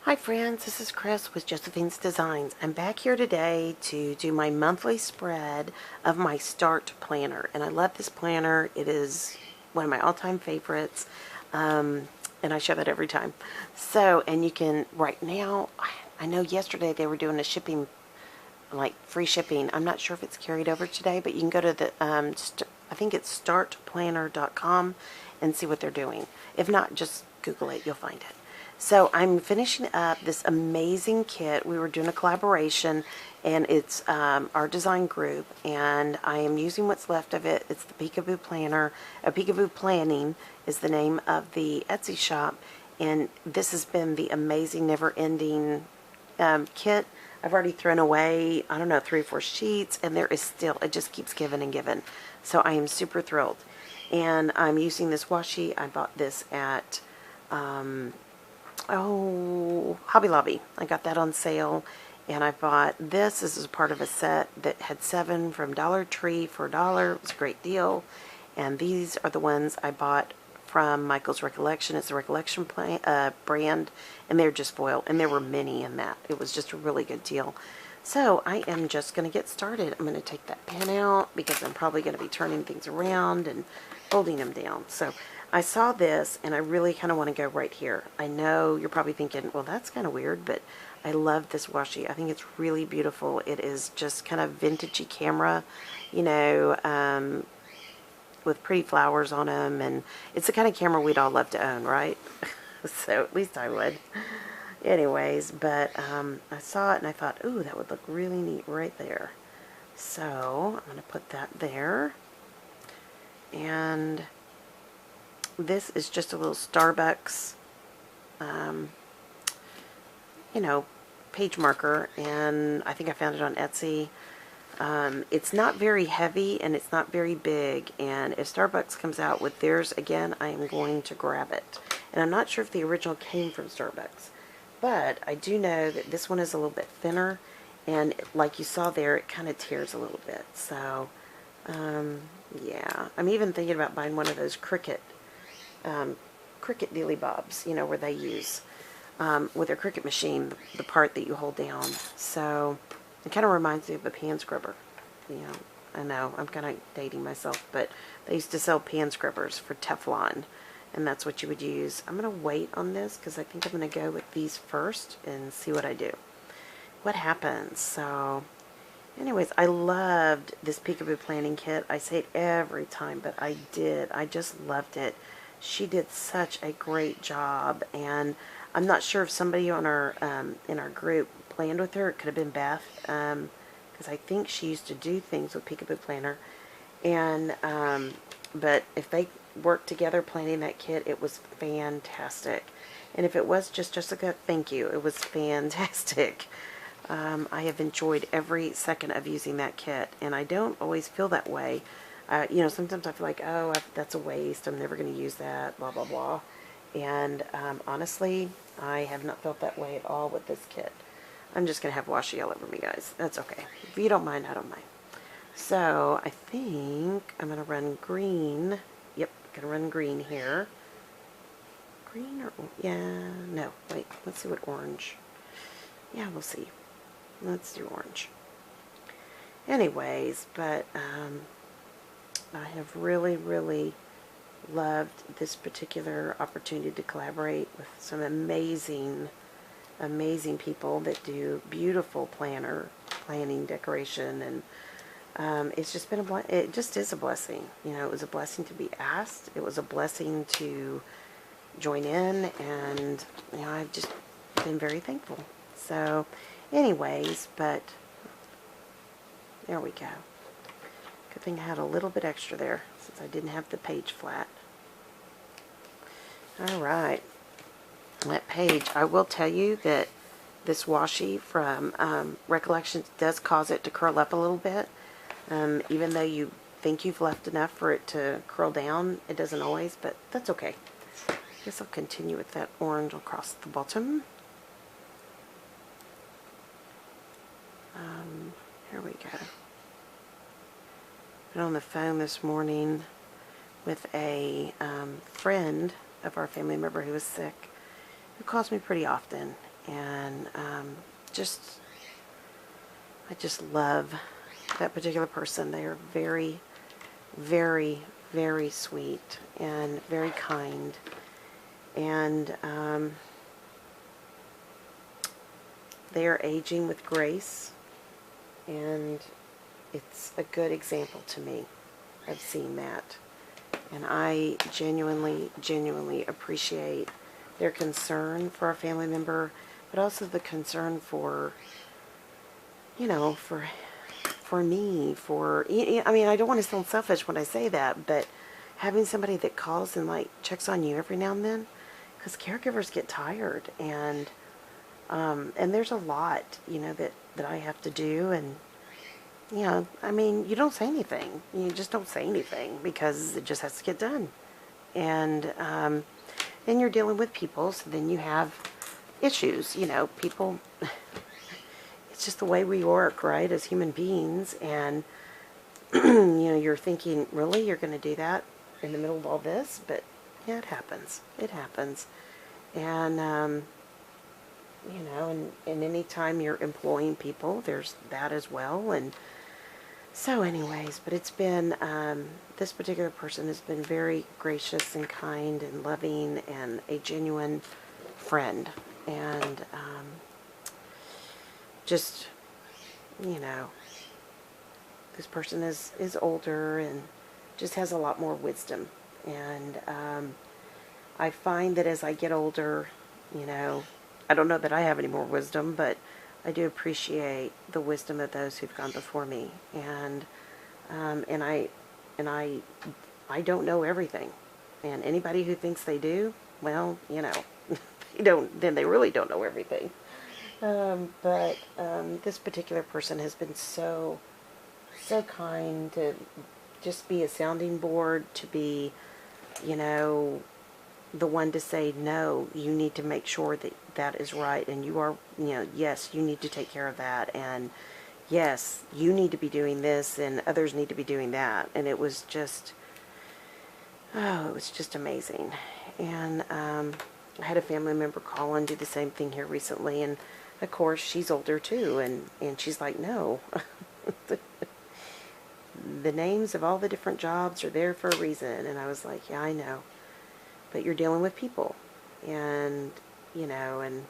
Hi friends, this is Chris with Josephine's Designs. I'm back here today to do my monthly spread of my Start planner. And I love this planner. It is one of my all-time favorites. And I show that every time. So, and you can, right now, I know yesterday they were doing a shipping, like free shipping. I'm not sure if it's carried over today, but you can go to the, I think it's startplanner.com and see what they're doing. If not, just Google it, you'll find it. So I'm finishing up this amazing kit. We were doing a collaboration, and it's our design group, and I am using what's left of it. It's the Peekaboo Planner. Peekaboo Planning is the name of the Etsy shop, and this has been the amazing, never-ending kit. I've already thrown away, I don't know, 3 or 4 sheets, and there is still, it just keeps giving and giving. So I am super thrilled. And I'm using this washi. I bought this at Hobby Lobby. I got that on sale, and I bought this. This is part of a set that had 7 from Dollar Tree for $1. It was a great deal. And these are the ones I bought from Michael's Recollection. It's a Recollection brand, and they're just foil, and there were many in that. It was just a really good deal. So I am just going to get started. I'm going to take that pen out because I'm probably going to be turning things around and folding them down. So I saw this, and I really kind of want to go right here. I know you're probably thinking, well, that's kind of weird, but I love this washi. I think it's really beautiful. It is just kind of vintagey camera, you know, with pretty flowers on them, and it's the kind of camera we'd all love to own, right? So at least I would. Anyways, but I saw it, and I thought, ooh, that would look really neat right there. So I'm going to put that there. And this is just a little Starbucks, you know, page marker, and I think I found it on Etsy. It's not very heavy, and it's not very big, and if Starbucks comes out with theirs again, I am going to grab it. And I'm not sure if the original came from Starbucks, but I do know that this one is a little bit thinner, and like you saw there, it kind of tears a little bit. So, yeah, I'm even thinking about buying one of those Cricut dealy bobs, you know, where they use with their Cricut machine the part that you hold down. So it kind of reminds me of a pan scrubber. You know, I know I'm kind of dating myself, but they used to sell pan scrubbers for Teflon, and that's what you would use. I'm going to wait on this because I think I'm going to go with these first and see what I do, what happens. So anyways, I loved this Peekaboo planning kit. I say it every time, but I did. I just loved it. She did such a great job, and I'm not sure if somebody on our in our group planned with her. It could have been Beth, because I think she used to do things with Peekaboo Planner, and but if they worked together planning that kit, it was fantastic. And if it was just Jessica, thank you. It was fantastic. I have enjoyed every second of using that kit, and I don't always feel that way. You know, sometimes I feel like, oh, that's a waste. I'm never going to use that, blah, blah, blah. And honestly, I have not felt that way at all with this kit. I'm just going to have washi all over me, guys. That's okay. If you don't mind, I don't mind. So I think I'm going to run green. Yep, going to run green here. Green or, yeah, no, wait, let's see what orange. Yeah, we'll see. Let's do orange. Anyways, but I have really, really loved this particular opportunity to collaborate with some amazing, amazing people that do beautiful planning, decoration, and it's just been it just is a blessing. You know, it was a blessing to be asked. It was a blessing to join in, and you know, I've just been very thankful. So, anyways, but there we go. Good thing I had a little bit extra there since I didn't have the page flat. Alright, that page, I will tell you that this washi from Recollections does cause it to curl up a little bit. Even though you think you've left enough for it to curl down, it doesn't always, but that's okay. I guess I'll continue with that orange across the bottom. Here we go. Been on the phone this morning with a friend of our family member who was sick, who calls me pretty often, And just, I just love that particular person. They are very, very, very sweet and very kind. And they are aging with grace. And it's a good example to me of seeing that. And I genuinely, genuinely appreciate their concern for our family member, but also the concern for, you know, for me, I mean, I don't want to sound selfish when I say that, but having somebody that calls and, like, checks on you every now and then, because caregivers get tired, and there's a lot, you know, that I have to do, and, you know, I mean, you don't say anything. You just don't say anything because it just has to get done. And then you're dealing with people, so then you have issues, you know, people, it's just the way we work, right, as human beings. And, you know, you're thinking, really, you're going to do that in the middle of all this? But, yeah, it happens. It happens. And, you know, and any time you're employing people, there's that as well. And so anyways, but it's been, this particular person has been very gracious and kind and loving and a genuine friend. And just, you know, this person is older and just has a lot more wisdom. And I find that as I get older, you know, I don't know that I have any more wisdom, but I do appreciate the wisdom of those who've gone before me. And I don't know everything. And anybody who thinks they do, well, you know, then they really don't know everything. But this particular person has been so kind to just be a sounding board, to be, you know, the one to say, no, you need to make sure that that is right, and you are, you know, yes, you need to take care of that, and yes, you need to be doing this, and others need to be doing that. And it was just, oh, it was just amazing. And I had a family member call and do the same thing here recently, and of course she's older too, and she's like, no, the names of all the different jobs are there for a reason. And I was like, yeah, I know, but you're dealing with people. And, you know, and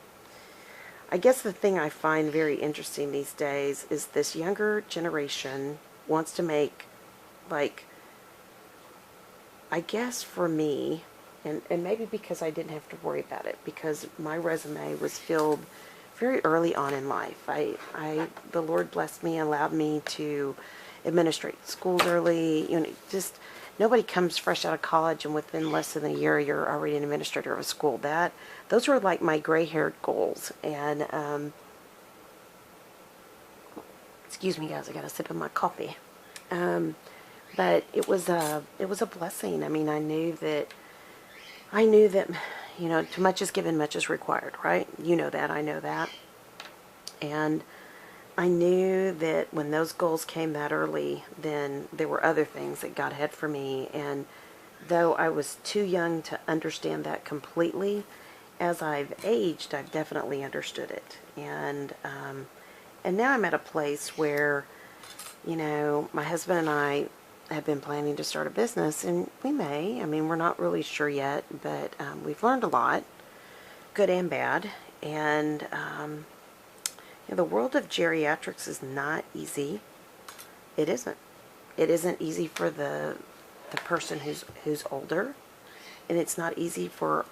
I guess the thing I find very interesting these days is this younger generation wants to make, like, I guess for me, and maybe because I didn't have to worry about it, because my resume was filled very early on in life. The Lord blessed me, allowed me to administrate schools early. You know, just nobody comes fresh out of college and within less than a year you're already an administrator of a school. Those were like my gray-haired goals. And excuse me, guys, I got a sip of my coffee. But it was a blessing. I mean, I knew that, you know, too much is given, much is required, right? You know that, I know that. And I knew that when those goals came that early, then there were other things that God had for me. And though I was too young to understand that completely, as I've aged, I've definitely understood it. And now I'm at a place where, you know, my husband and I have been planning to start a business, and we may. I mean, we're not really sure yet, but we've learned a lot, good and bad. And you know, the world of geriatrics is not easy. It isn't. It isn't easy for the person who's older, and it's not easy for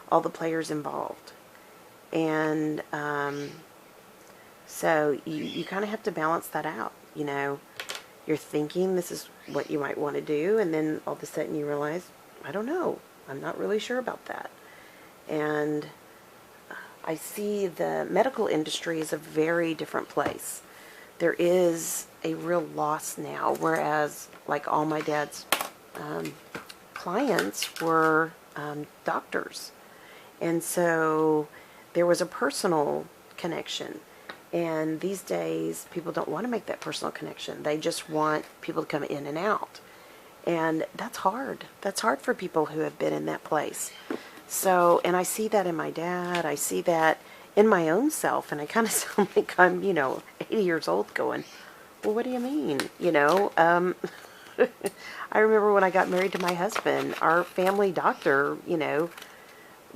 all the players involved. And so you kind of have to balance that out. You know, you're thinking this is what you might want to do, and then all of a sudden you realize, I don't know, I'm not really sure about that. And I see the medical industry as a very different place. There is a real loss now, whereas like all my dad's clients were doctors. And so there was a personal connection. And these days, people don't want to make that personal connection. They just want people to come in and out. And that's hard. That's hard for people who have been in that place. So, and I see that in my dad. I see that in my own self, and I kind of sound like I'm, 80 years old going, well, what do you mean? I remember when I got married to my husband, our family doctor,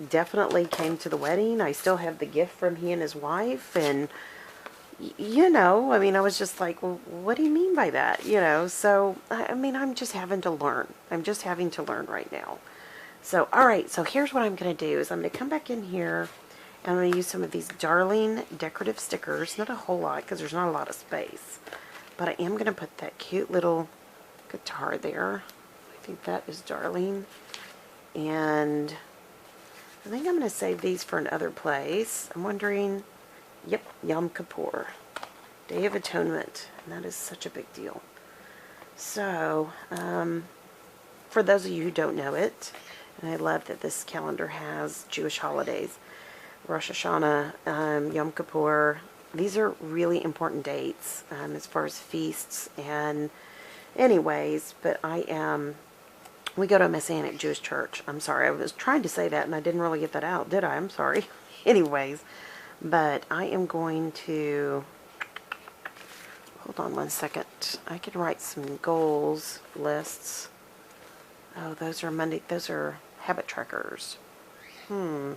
definitely came to the wedding. I still have the gift from he and his wife, and I was just like, well, what do you mean by that? So, I'm just having to learn. I'm just having to learn right now. So, all right, so here's what I'm going to do is I'm going to come back in here, and I'm going to use some of these Darling decorative stickers. Not a whole lot, because there's not a lot of space. But I am going to put that cute little guitar there. I think that is Darling. And I think I'm going to save these for another place. I'm wondering, yep, Yom Kippur, Day of Atonement. And that is such a big deal. So, for those of you who don't know it, and I love that this calendar has Jewish holidays, Rosh Hashanah, Yom Kippur. These are really important dates as far as feasts and anyways, but we go to a Messianic Jewish church. I'm sorry, I was trying to say that and I didn't really get that out, did I? I'm sorry. Anyways, but I am going to, hold on one second. I can write some goals lists. Oh, those are habit trackers. I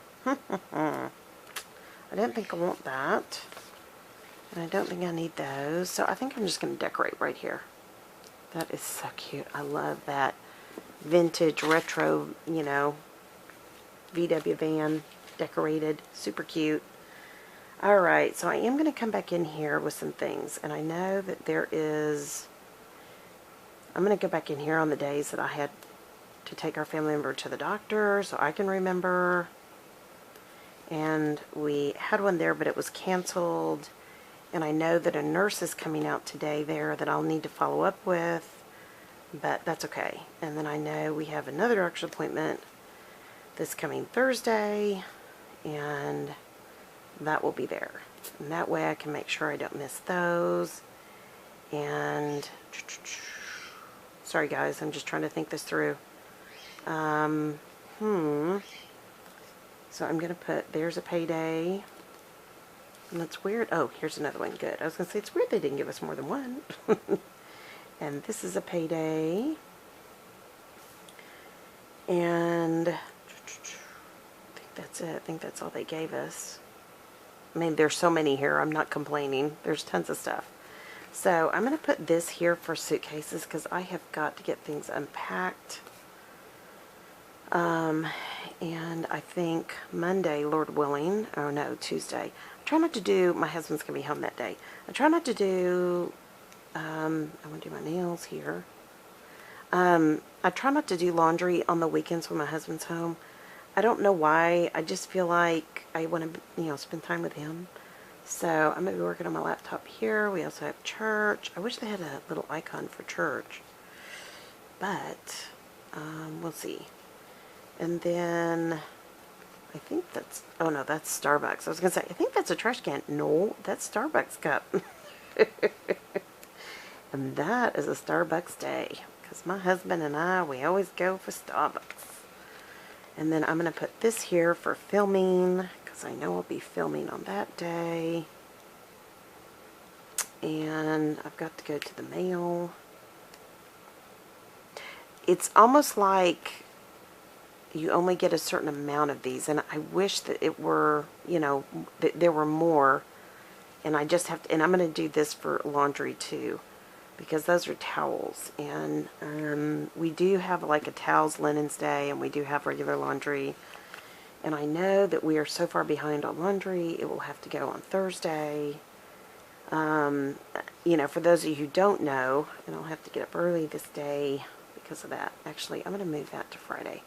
didn't think I want that. And I don't think I need those. So I think I'm just going to decorate right here. That is so cute. I love that vintage retro, VW van decorated. Super cute. Alright, so I am going to come back in here with some things. And I know that I'm going to go back in here on the days that I had to take our family member to the doctor so I can remember. And we had one there, but it was canceled. And I know that a nurse is coming out today there that I'll need to follow up with, but that's okay. And then I know we have another doctor's appointment this coming Thursday, and that will be there. And that way I can make sure I don't miss those. And, sorry guys, I'm just trying to think this through. So I'm going to put, there's a payday. And that's weird. Oh, here's another one. Good. I was going to say, it's weird they didn't give us more than one. And this is a payday. And I think that's it. I think that's all they gave us. There's so many here. I'm not complaining. There's tons of stuff. So I'm going to put this here for suitcases because I have got to get things unpacked. And I think Monday, Lord willing, oh no, Tuesday. I try not to do, my husband's going to be home that day. I try not to do, I want to do my nails here. I try not to do laundry on the weekends when my husband's home. I don't know why. I just feel like I want to, spend time with him. So I'm going to be working on my laptop here. We also have church. I wish they had a little icon for church. But, we'll see. And then, I think that's, oh no, that's Starbucks. I was going to say, I think that's a trash can. No, that's Starbucks cup. And that is a Starbucks day. Because my husband and I, we always go for Starbucks. And then I'm going to put this here for filming. Because I know I'll be filming on that day. And I've got to go to the mail. It's almost like you only get a certain amount of these, and I wish that it were, that there were more, and I just have to, and I'm going to do this for laundry too, because those are towels, and we do have like a towels linens day, and we do have regular laundry, and I know that we are so far behind on laundry, it will have to go on Thursday. For those of you who don't know, and I'll have to get up early this day because of that. Actually, I'm going to move that to Friday.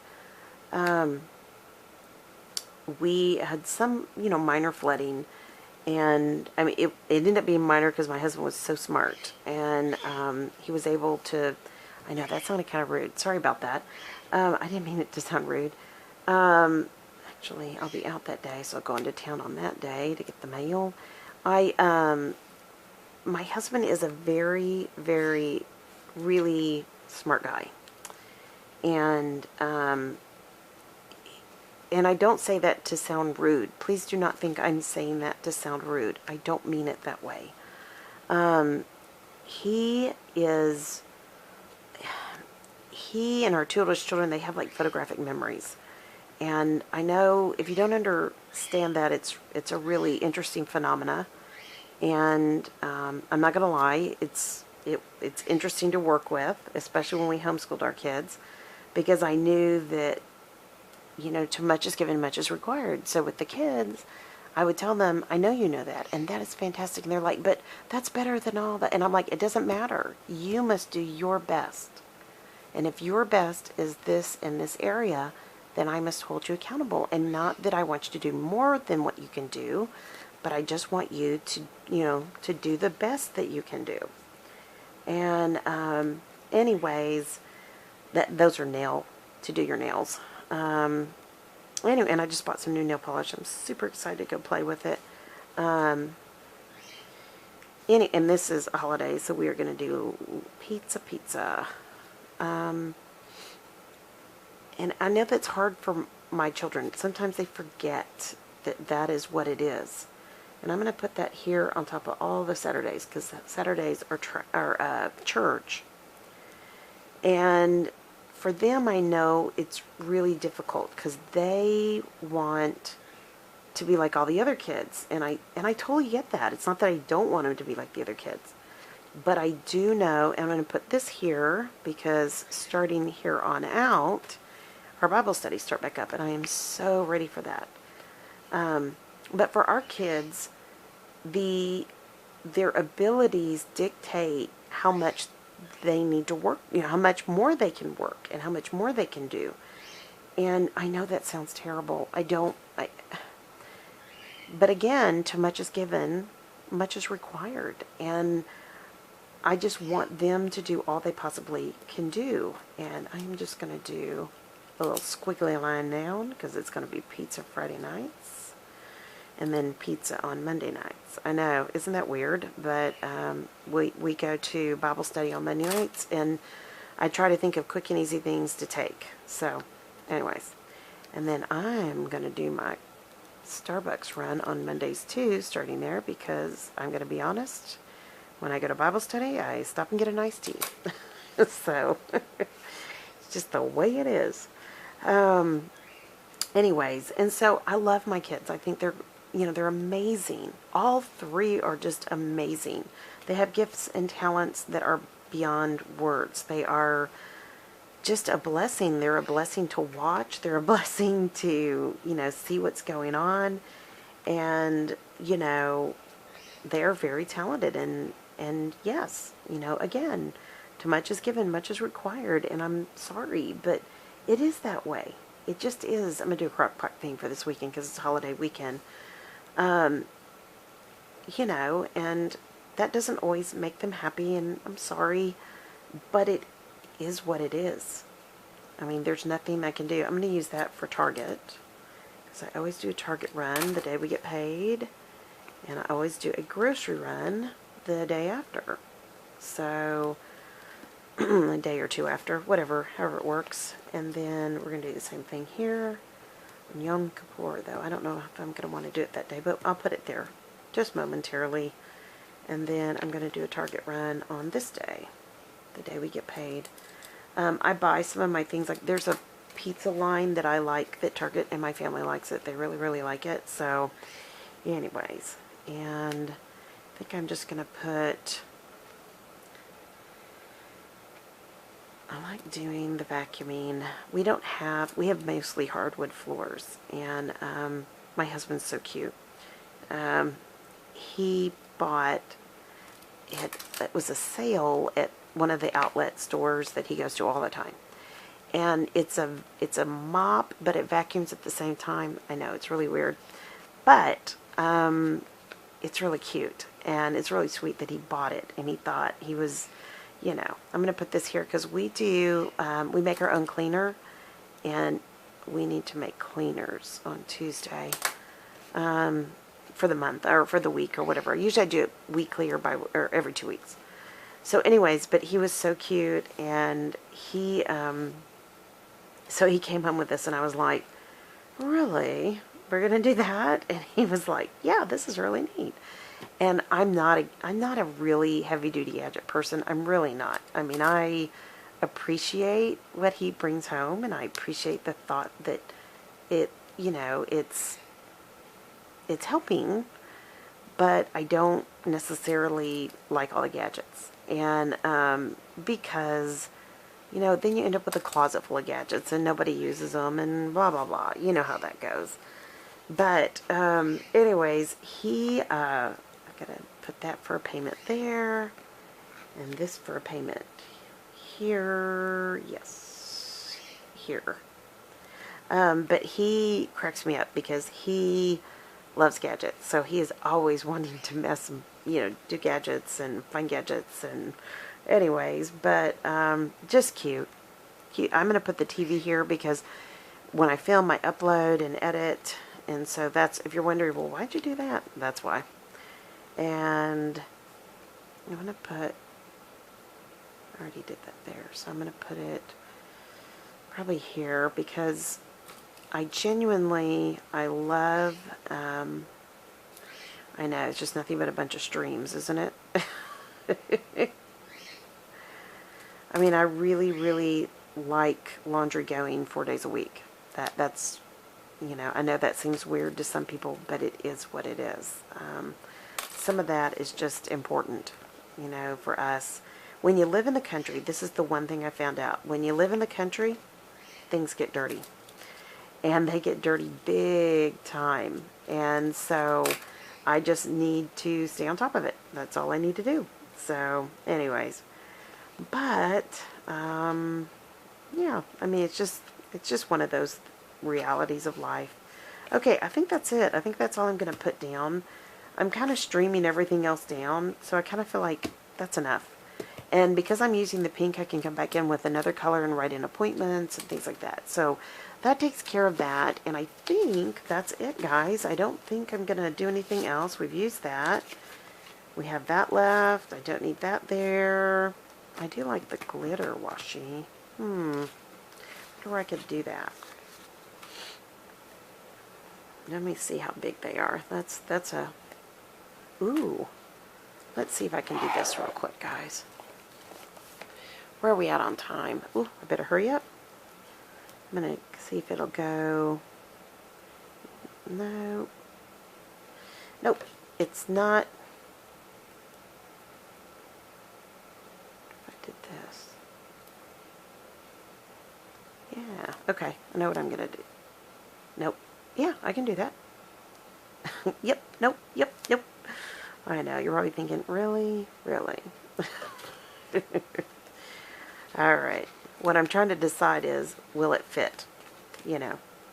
We had some, minor flooding, and it ended up being minor because my husband was so smart, and he was able to, I know that sounded kind of rude, sorry about that. I didn't mean it to sound rude. Actually, I'll be out that day, so I'll go into town on that day to get the mail. My husband is a very, very, really smart guy, and and I don't say that to sound rude. Please do not think I'm saying that to sound rude. I don't mean it that way. He and our two oldest children, they have like photographic memories. And I know if you don't understand that, it's a really interesting phenomena. And I'm not going to lie, it's interesting to work with, especially when we homeschooled our kids, because I knew that, too much is given, much is required. So with the kids, I would tell them, I know you know that, and that is fantastic. And they're like, but that's better than all that. And I'm like, it doesn't matter. You must do your best. And if your best is this in this area, then I must hold you accountable. And not that I want you to do more than what you can do, but I just want you to, to do the best that you can do. And anyways, those are to do your nails. Anyway, and I just bought some new nail polish. I'm super excited to go play with it. And this is a holiday, so we are going to do pizza. And I know that's hard for my children. Sometimes they forget that is what it is. And I'm going to put that here on top of all the Saturdays, because Saturdays are church. And for them, I know it's really difficult because they want to be like all the other kids. And I totally get that. It's not that I don't want them to be like the other kids. But I do know, and I'm going to put this here because starting here on out, our Bible studies start back up, and I am so ready for that. But for our kids, their abilities dictate how much they need to work, how much more they can work and how much more they can do. And I know that sounds terrible. But again, too much is given, much is required. And I just want them to do all they possibly can do. And I'm just going to do a little squiggly line down because it's going to be pizza Friday nights and then pizza on Monday nights. I know, isn't that weird? But we go to Bible study on Monday nights, and I try to think of quick and easy things to take. So, anyways, and then I'm going to do my Starbucks run on Mondays too, starting there, because I'm going to be honest, when I go to Bible study, I stop and get an iced tea. So, it's just the way it is. Anyways, and so I love my kids. I think they're amazing. All three are just amazing. They have gifts and talents that are beyond words. They are just a blessing. They're a blessing to watch. They're a blessing to, see what's going on. And, they're very talented. And yes, again, too much is given, much is required. And I'm sorry, but it is that way. It just is. I'm going to do a crock pot thing for this weekend because it's a holiday weekend. And that doesn't always make them happy, and I'm sorry, but it is what it is. I mean, there's nothing I can do. I'm going to use that for Target, because I always do a Target run the day we get paid, and I always do a grocery run the day after. So, a day or two after, however it works. And then we're going to do the same thing here. On Yom Kippur, though, I don't know if I'm going to want to do it that day, but I'll put it there just momentarily. And then I'm going to do a Target run on this day, the day we get paid. I buy some of my things, like there's a pizza line that I like that Target and my family likes it. They really, really like it. So, anyways, and I think I'm just going to put, I like doing the vacuuming. We have mostly hardwood floors, and my husband's so cute. He bought, it was a sale at one of the outlet stores that he goes to all the time. And it's a mop, but it vacuums at the same time. I know, it's really weird. But it's really cute, and it's really sweet that he bought it, and he thought he was, I'm going to put this here because we make our own cleaner, and we need to make cleaners on Tuesday for the month or for the week or whatever. Usually I do it weekly or every 2 weeks. So anyways, but he was so cute, and so he came home with this, and I was like, really? We're going to do that? And he was like, yeah, this is really neat. And I'm not a really heavy duty gadget person. I'm really not. I mean, I appreciate what he brings home, and I appreciate the thought that it, it's helping, but I don't necessarily like all the gadgets. And because, then you end up with a closet full of gadgets and nobody uses them and blah, blah, blah. You know how that goes. But anyways, I gotta put that for a payment there, and this for a payment here. Yes, here. But he cracks me up because he loves gadgets, so he is always wanting to do gadgets and find gadgets and anyways. But just cute. I'm gonna put the TV here because when I film, I upload and edit. And so that's, if you're wondering, well, why'd you do that? That's why. And I'm going to put, I already did that there. So I'm going to put it probably here because I love, I know, it's just nothing but a bunch of streams, isn't it? I mean, I really, really like laundry going 4 days a week. That's, I know that seems weird to some people, but it is what it is. Some of that is just important, for us. When you live in the country, this is the one thing I found out. When you live in the country, things get dirty. And they get dirty big time. And so I just need to stay on top of it. That's all I need to do. So, anyways. But, yeah, I mean, it's just one of those realities of life. Okay, I think that's it. I think that's all I'm going to put down. I'm kind of streaming everything else down, so I kind of feel like that's enough. And because I'm using the pink, I can come back in with another color and write in appointments and things like that. So that takes care of that, and I think that's it, guys. I don't think I'm going to do anything else. We've used that. We have that left. I don't need that there. I do like the glitter washi. I wonder where I could do that. Let me see how big they are. That's a... Ooh. Let's see if I can do this real quick, guys. Where are we at on time? Ooh, I better hurry up. I'm going to see if it'll go... No. Nope. It's not... If I did this... Yeah. Okay. I know what I'm going to do. Nope. Yeah, I can do that. Yep, nope, yep. I know, you're probably thinking, really? Really? Alright, what I'm trying to decide is, will it fit?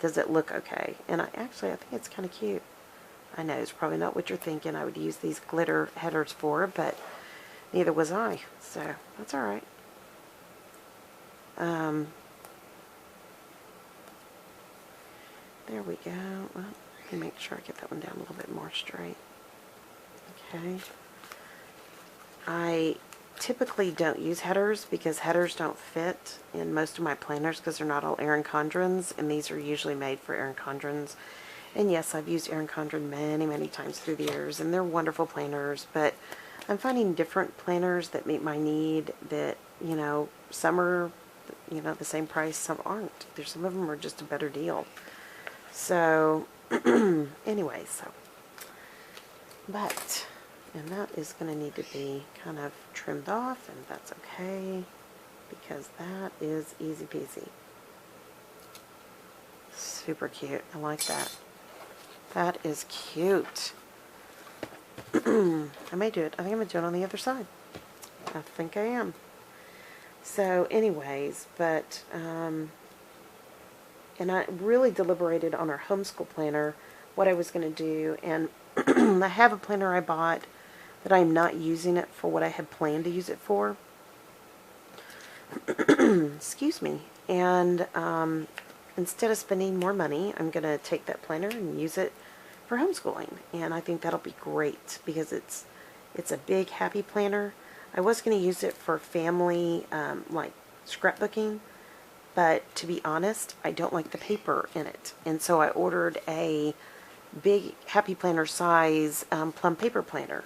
Does it look okay? And I think it's kind of cute. I know, it's probably not what you're thinking I would use these glitter headers for, but neither was I, so that's alright. There we go. Well, let me make sure I get that one down a little bit more straight. Okay. I typically don't use headers because headers don't fit in most of my planners because they're not all Erin Condrens, and these are usually made for Erin Condrens. And yes, I've used Erin Condren many, many times through the years, and they're wonderful planners, but I'm finding different planners that meet my need that, some are, the same price, some aren't. Some of them are just a better deal. So, anyway, and that is going to need to be kind of trimmed off, and that's okay, because that is easy peasy. Super cute. I like that. That is cute. I may do it. I think I'm going to do it on the other side. I think I am. So, anyways, but, and I really deliberated on our homeschool planner, what I was going to do, and I have a planner I bought that I'm not using it for what I had planned to use it for. Excuse me. And instead of spending more money, I'm going to take that planner and use it for homeschooling. And I think that'll be great because it's a big, happy planner. I was going to use it for family, like scrapbooking, but to be honest, I don't like the paper in it. And so I ordered a big Happy Planner size plum paper planner.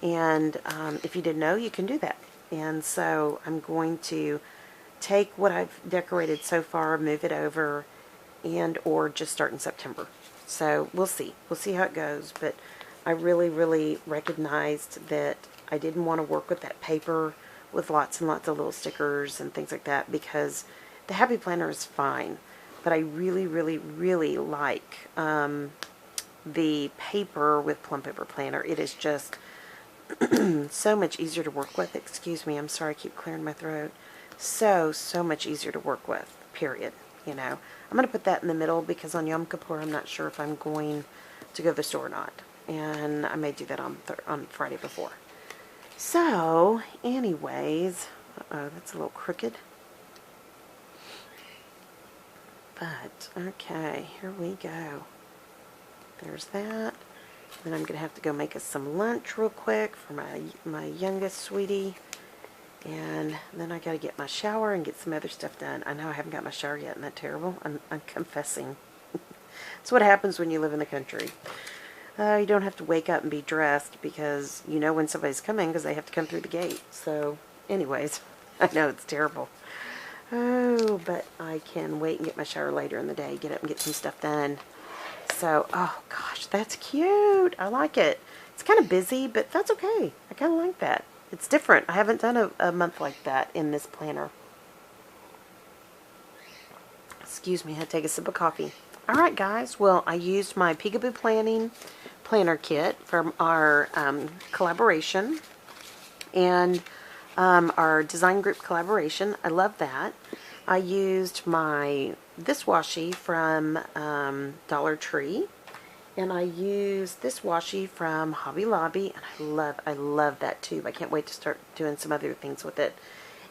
And if you didn't know, you can do that. And so I'm going to take what I've decorated so far, move it over, and or just start in September. So we'll see. We'll see how it goes. But I really, really recognized that I didn't want to work with that paper with lots and lots of little stickers and things like that, because the Happy Planner is fine. But I really, really, really like the paper with Plum Paper Planner. It is just so much easier to work with. Excuse me, I'm sorry, I keep clearing my throat. So much easier to work with, period. You know, I'm going to put that in the middle because on Yom Kippur I'm not sure if I'm going to go to the store or not. And I may do that on Friday before. So, anyways, uh-oh, that's a little crooked. But, okay, here we go. There's that. Then I'm going to have to go make us some lunch real quick for my youngest sweetie. And then I got to get my shower and get some other stuff done. I know I haven't got my shower yet. Isn't that terrible? I'm confessing. It's what happens when you live in the country. You don't have to wake up and be dressed because you know when somebody's coming because they have to come through the gate. So, anyways, I know it's terrible. Oh, but I can wait and get my shower later in the day, get up and get some stuff done. So, oh gosh, that's cute. I like it. It's kind of busy, but that's okay. I kind of like that. It's different. I haven't done a month like that in this planner. Excuse me, I had to take a sip of coffee. Alright guys, well I used my Peekaboo Planner Kit from our collaboration and our design group collaboration. I love that. I used this washi from Dollar Tree, and I used this washi from Hobby Lobby, and I love that tube. I can't wait to start doing some other things with it.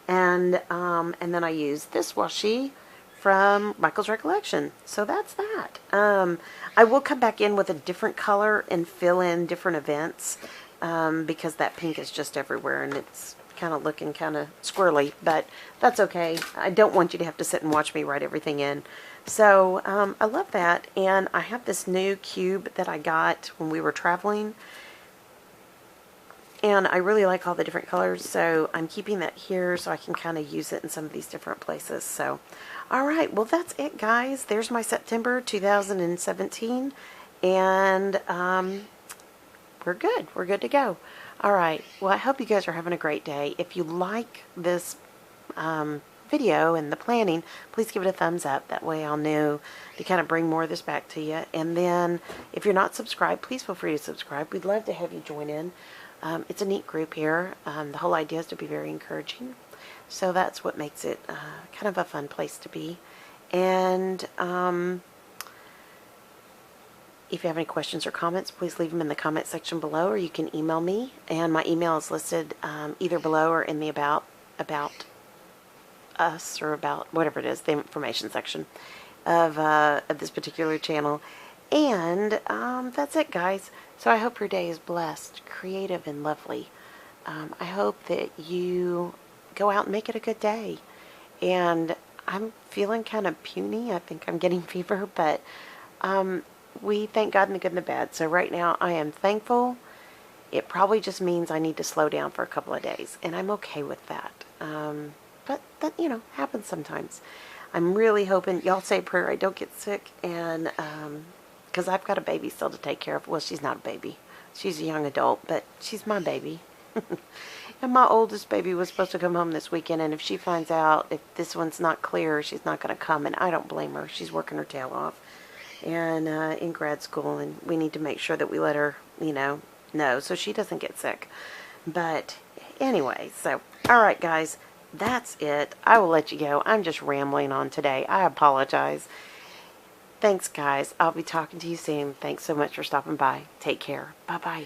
And then I used this washi from Michael's Recollection. So that's that. I will come back in with a different color and fill in different events because that pink is just everywhere and it's kind of looking kind of squirrely, but that's okay. I don't want you to have to sit and watch me write everything in. So I love that, and I have this new cube that I got when we were traveling, and I really like all the different colors, so I'm keeping that here so I can kind of use it in some of these different places. So alright, well that's it guys. There's my September 2017, and we're good. We're good to go. Alright, well I hope you guys are having a great day. If you like this video and the planning, please give it a thumbs up. That way I'll know to kind of bring more of this back to you. And then if you're not subscribed, please feel free to subscribe. We'd love to have you join in. It's a neat group here. The whole idea is to be very encouraging. So that's what makes it kind of a fun place to be. And if you have any questions or comments, please leave them in the comment section below, or you can email me. And my email is listed either below or in the about us, or about whatever it is, the information section of this particular channel. And that's it guys. So I hope your day is blessed, creative, and lovely. I hope that you go out and make it a good day. And I'm feeling kind of puny. I think I'm getting fever, but we thank God in the good and the bad. So right now I am thankful. It probably just means I need to slow down for a couple of days, and I'm okay with that. But that, you know, happens sometimes. I'm really hoping, y'all say a prayer I don't get sick, and because I've got a baby still to take care of. Well, she's not a baby. She's a young adult, but she's my baby. And my oldest baby was supposed to come home this weekend, and if she finds out if this one's not clear, she's not going to come, and I don't blame her. She's working her tail off and in grad school, and we need to make sure that we let her, you know so she doesn't get sick. But anyway, so alright guys, that's it. I will let you go. I'm just rambling on today. I apologize. Thanks guys. I'll be talking to you soon. Thanks so much for stopping by. Take care. Bye bye.